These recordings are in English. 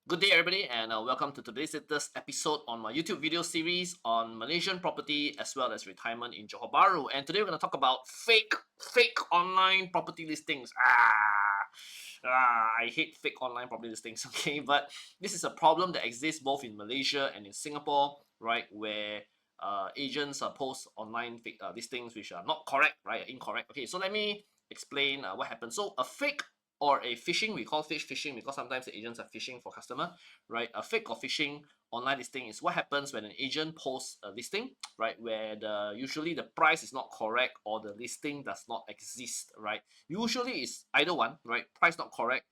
Good day, everybody, and welcome to today's latest episode on my YouTube video series on Malaysian property as well as retirement in Johor Bahru. And today we're going to talk about fake online property listings. I hate fake online property listings. Okay, but this is a problem that exists both in Malaysia and in Singapore, right? Where agents post online fake listings which are not correct, right? Incorrect. Okay, so let me explain what happens. So a fake or a phishing, we call fish phishing because sometimes the agents are fishing for customer, right? A fake or phishing online listing is what happens when an agent posts a listing, right? Where the usually the price is not correct or the listing does not exist, right? Usually it's either one, right? Price not correct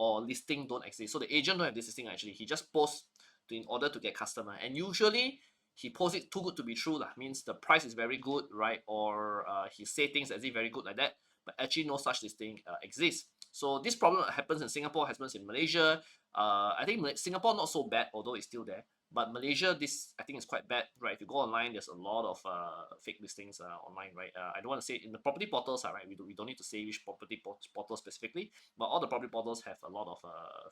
or listing don't exist. So the agent don't have this listing actually. He just posts in order to get customer. And usually he posts it too good to be true lah. Means the price is very good, right? Or he say things as if very good like that, but actually no such listing exists. So this problem happens in Singapore, happens in Malaysia. I think Singapore not so bad, although it's still there. But Malaysia, this I think is quite bad, right? If you go online, there's a lot of fake listings online, right? I don't want to say in the property portals, right? We don't need to say which property portal specifically, but all the property portals have a lot of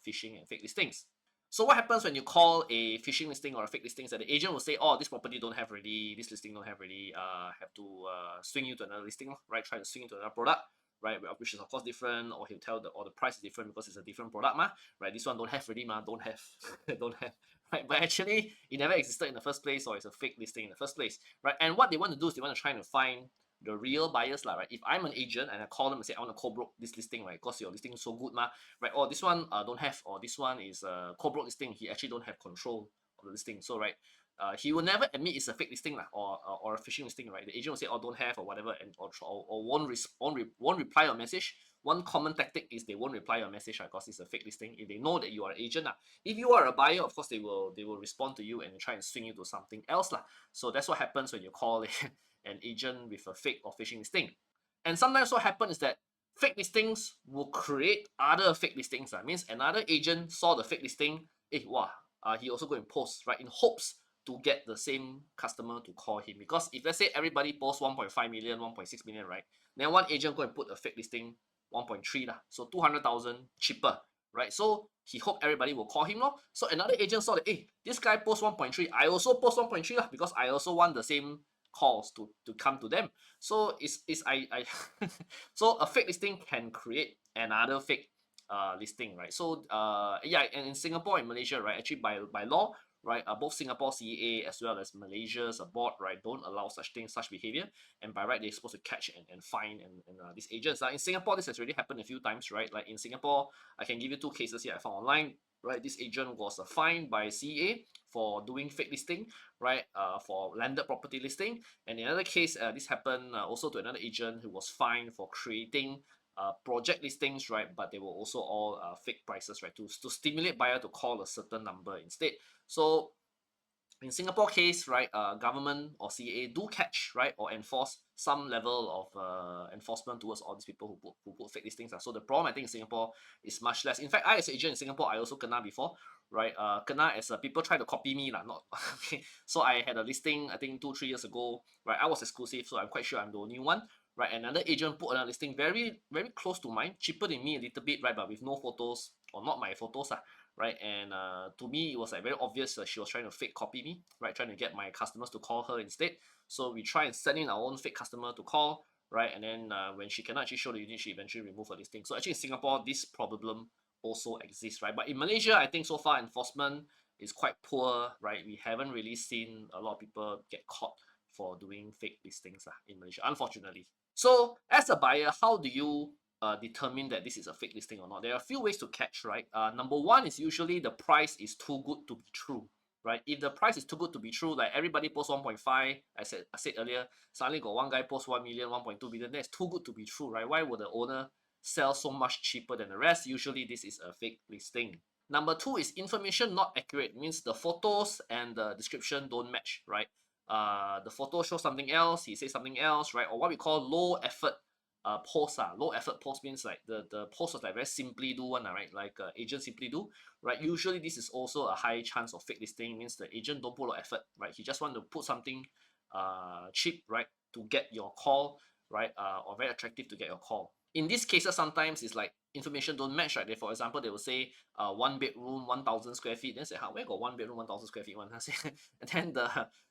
phishing and fake listings. So what happens when you call a phishing listing or a fake listing? That the agent will say, "Oh, this property don't have already, this listing don't have already. Have to swing you to another listing, right? Try to swing you to another product." Right, which is of course different, or he'll tell the price is different because it's a different product, right? This one don't have already, don't have, don't have, right? But actually, it never existed in the first place, or it's a fake listing in the first place, right? And what they want to do is they want to try to find the real buyers, right? If I'm an agent and I call them and say I want to co-broke this listing, right? Because your listing is so good, right? Or this one don't have, or this one is a co-broke listing. He actually don't have control of the listing, so right. He will never admit it's a fake listing or a phishing listing, right? The agent will say, "Oh, don't have," or whatever, and or won't reply your message. One common tactic is they won't reply your message, right? Because it's a fake listing. If they know that you are an agent, if you are a buyer, of course they will respond to you and try and swing you to something else, lah. So that's what happens when you call an agent with a fake or phishing listing. And sometimes what happens is that fake listings will create other fake listings. Means another agent saw the fake listing, wow, he also go and post, right, in hopes to get the same customer to call him. Because if let's say everybody posts 1.5 million, 1.6 million, right? Then one agent go and put a fake listing 1.3 lah. So 200,000 cheaper, right? So he hope everybody will call him lor. So another agent saw that, hey, this guy post 1.3, I also post 1.3 lah because I also want the same calls to come to them. So it's I so a fake listing can create another fake listing, right? So yeah, and in Singapore and Malaysia, right, actually by law, right, both Singapore CA as well as Malaysia's board, right, don't allow such things, such behavior, and by right they're supposed to catch and fine and these agents. In Singapore, this has already happened a few times, right? Like in Singapore, I can give you two cases here I found online. Right, this agent was fined by CA for doing fake listing, right, for landed property listing. And in another case, this happened also to another agent who was fined for creating project listings, right? But they were also all fake prices, right? To stimulate buyer to call a certain number instead. So in Singapore case, right, government or CA do catch, right, or enforce some level of enforcement towards all these people who put fake listings. So the problem I think in Singapore is much less. In fact, I as an agent in Singapore, I also kena before, right? Kena as people try to copy me lah, not okay. So I had a listing I think 2-3 years ago, right? I was exclusive, so I'm quite sure I'm the only one. Right, another agent put another listing very close to mine, cheaper than me a little bit, right, but with no photos or not my photos, right? And to me, it was like very obvious that she was trying to fake copy me, right? Trying to get my customers to call her instead. So we try and send in our own fake customer to call, right? And then when she cannot actually show the unit, she eventually remove her listing. So actually in Singapore, this problem also exists, right? But in Malaysia, I think so far enforcement is quite poor, right? We haven't really seen a lot of people get caught for doing fake listings in Malaysia, unfortunately. So as a buyer, how do you determine that this is a fake listing or not? There are a few ways to catch, right? Number one is usually the price is too good to be true, right? If the price is too good to be true, like everybody posts 1.5, I said earlier, suddenly got one guy post 1 million, 1.2 billion, that's too good to be true, right? Why would the owner sell so much cheaper than the rest? Usually this is a fake listing. Number two is information not accurate, means the photos and the description don't match, right? The photo shows something else, he says something else, right? Or what we call low effort post. Low effort post means like the post was like very simply do one, right? Like agent simply do, right? Usually this is also a high chance of fake listing, means the agent don't put a lot of effort, right? He just want to put something cheap, right, to get your call, right? Or very attractive to get your call. In these cases, sometimes it's like information don't match, right? They, for example, they will say one bedroom, 1,000 square feet. Then say, how where got one bedroom, 1,000 square feet one? I say, and then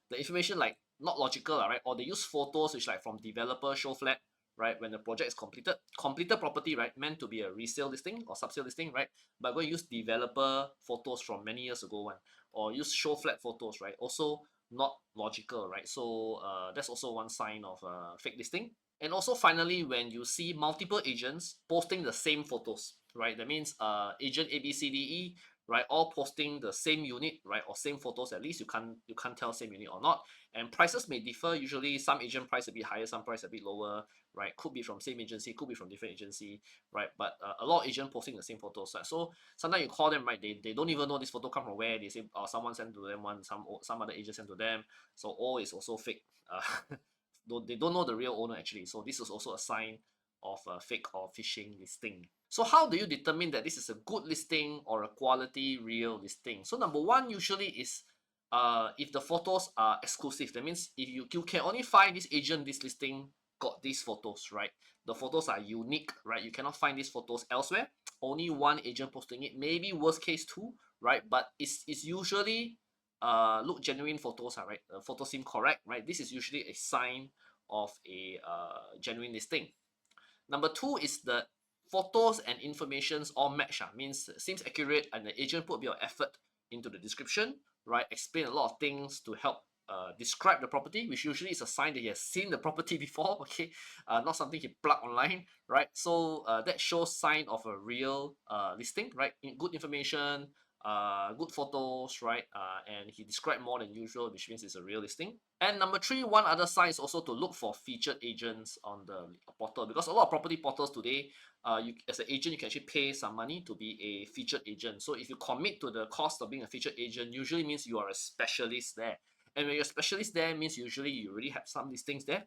the information like not logical, right? Or they use photos which like from developer show flat, right? When the project is completed property, right? Meant to be a resale listing or sub-sale listing, right? But go and use developer photos from many years ago one, or use show flat photos, right? Also not logical, right? So that's also one sign of fake listing. And also finally, when you see multiple agents posting the same photos, right? That means agent A, B, C, D, E, right, all posting the same unit, right, or same photos. At least you can't tell same unit or not. And prices may differ. Usually, some agent price a bit higher, some price a bit lower, right? Could be from same agency, could be from different agency, right? But a lot of agent posting the same photos. Right? So sometimes you call them, right? They don't even know this photo come from where. They say, oh, someone sent to them one, some other agent sent to them. So all is also fake. They don't know the real owner actually. So this is also a sign of a fake or phishing listing. So how do you determine that this is a good listing or a quality real listing? So number one usually is if the photos are exclusive. That means if you can only find this agent, this listing got these photos, right? The photos are unique, right? You cannot find these photos elsewhere. Only one agent posting it. Maybe worst case two, right? But it's usually look genuine photos, right? Photos seem correct, right? This is usually a sign of a genuine listing. Number two is the photos and informations all match. Means seems accurate, and the agent put a bit of effort into the description, right? Explain a lot of things to help describe the property, which usually is a sign that he has seen the property before. Okay, not something he plugged online, right? So that shows sign of a real listing, right? Good information, good photos, right? And he described more than usual, which means it's a real listing. And number three, one other sign is also to look for featured agents on the portal, because a lot of property portals today, you as an agent, you can actually pay some money to be a featured agent. So if you commit to the cost of being a featured agent, usually means you are a specialist there. And when you're a specialist there, means usually you already have some listings there.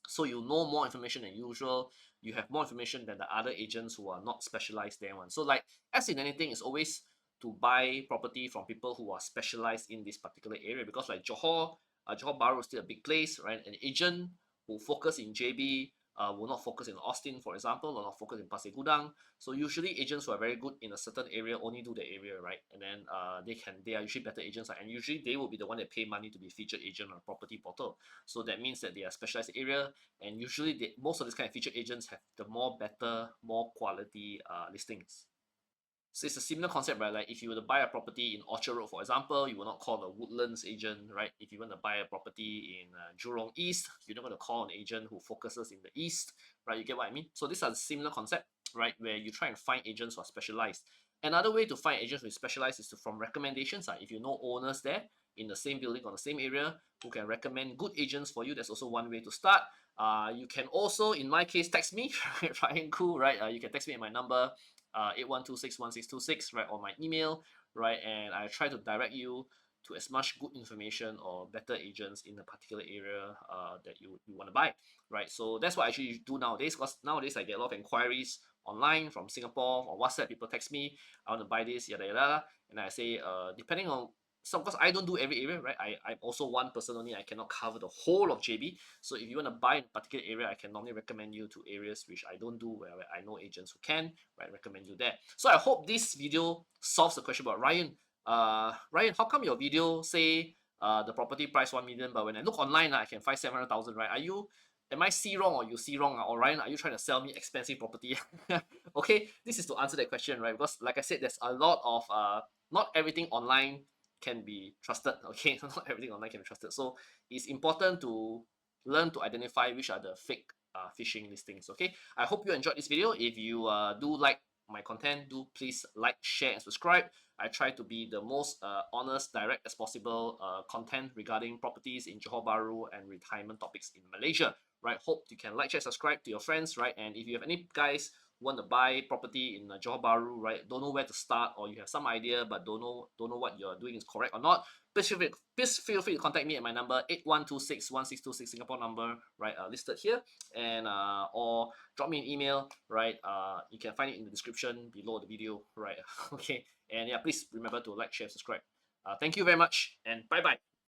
So you know more information than usual. You have more information than the other agents who are not specialized there one. So like as in anything, it's always to buy property from people who are specialized in this particular area, because like Johor, Johor Bahru is still a big place, right? An agent who focus in JB will not focus in Austin, for example, or not focus in Pasir Gudang. So usually agents who are very good in a certain area only do the area, right? And then they are usually better agents, and usually they will be the one that pay money to be featured agent on a property portal. So that means that they are specialized area, and usually most of these kind of featured agents have the more better, more quality listings. So it's a similar concept, right? Like if you were to buy a property in Orchard Road, for example, you will not call a Woodlands agent, right? If you want to buy a property in Jurong East, you're not going to call an agent who focuses in the East, right? You get what I mean? So these are similar concept, right? Where you try and find agents who are specialized. Another way to find agents who are specialized is from recommendations. If you know owners there in the same building or the same area who can recommend good agents for you, that's also one way to start. You can also, in my case, text me, Ryan Khoo, right? You can text me at my number 81261626, right, or my email, right, and I try to direct you to as much good information or better agents in a particular area that you want to buy, right? So that's what I actually do nowadays, because nowadays I get a lot of inquiries online from Singapore or WhatsApp. People text me, I want to buy this, yada yada, and I say depending on, so because I don't do every area, right? I'm also one person only. I cannot cover the whole of JB. So if you want to buy in a particular area, I can normally recommend you to areas which I don't do, where I know agents who can, right? Recommend you there. So I hope this video solves the question about Ryan. Ryan, how come your video say the property price 1 million, but when I look online, I can find 700,000, right? Am I see wrong or you see wrong? Or Ryan, are you trying to sell me expensive property? Okay, this is to answer that question, right? Because like I said, there's a lot of not everything online can be trusted. Okay, not everything online can be trusted. So it's important to learn to identify which are the fake phishing listings. Okay, I hope you enjoyed this video. If you do like my content, do please like, share, and subscribe. I try to be the most honest, direct as possible content regarding properties in Johor Bahru and retirement topics in Malaysia. Right, hope you can like, share, subscribe to your friends. Right, and if you have any guys want to buy property in Johor Bahru, right? Don't know where to start, or you have some idea but don't know what you're doing is correct or not. Please feel free to contact me at my number 81261626 Singapore number, right? Listed here, and or drop me an email, right? You can find it in the description below the video, right? Okay, and yeah, please remember to like, share, subscribe. Thank you very much, and bye bye.